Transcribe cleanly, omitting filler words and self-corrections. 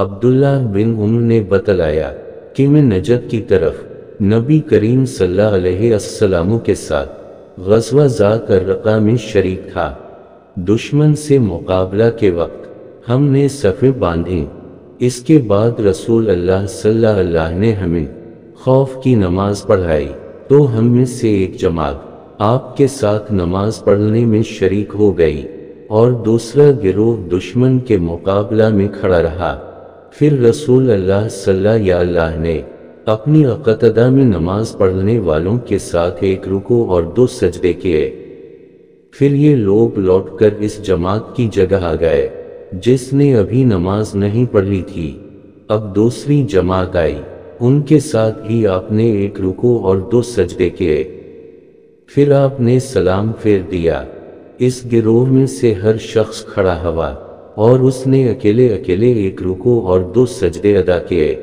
عبداللہ بن عمر نے بتلایا کہ میں نجد کی طرف نبی کریم صلی اللہ علیہ وسلم کے ساتھ غزوہ ذات الرقاع میں شریک تھا۔ دشمن سے مقابلہ کے وقت ہم نے صفیں باندھیں۔ اس کے بعد رسول اللہ صلی اللہ علیہ وسلم نے ہمیں خوف کی نماز پڑھائی تو ہم میں سے ایک جماعت آپ کے ساتھ نماز پڑھنے میں شریک ہو گئی اور دوسرا گروہ دشمن کے مقابلہ میں کھڑا رہا۔ پھر رسول اللہ صلی اللہ علیہ وسلم نے اپنی اقتدا میں نماز پڑھنے والوں کے ساتھ ایک رکوع اور 2 سجدے کیے۔ پھر یہ لوگ لوٹ کر اس جماعت کی جگہ آ گئے جس نے ابھی نماز نہیں پڑھی تھی۔ اب دوسری جماعت آئی، ان کے ساتھ بھی آپ نے ایک رکوع اور 2 سجدے کیے۔ پھر آپ نے سلام پھیر دیا۔ اس گروہ میں سے ہر شخص کھڑا ہوا اور اس نے اکیلے ایک رکوع اور 2 سجدے ادا کیے۔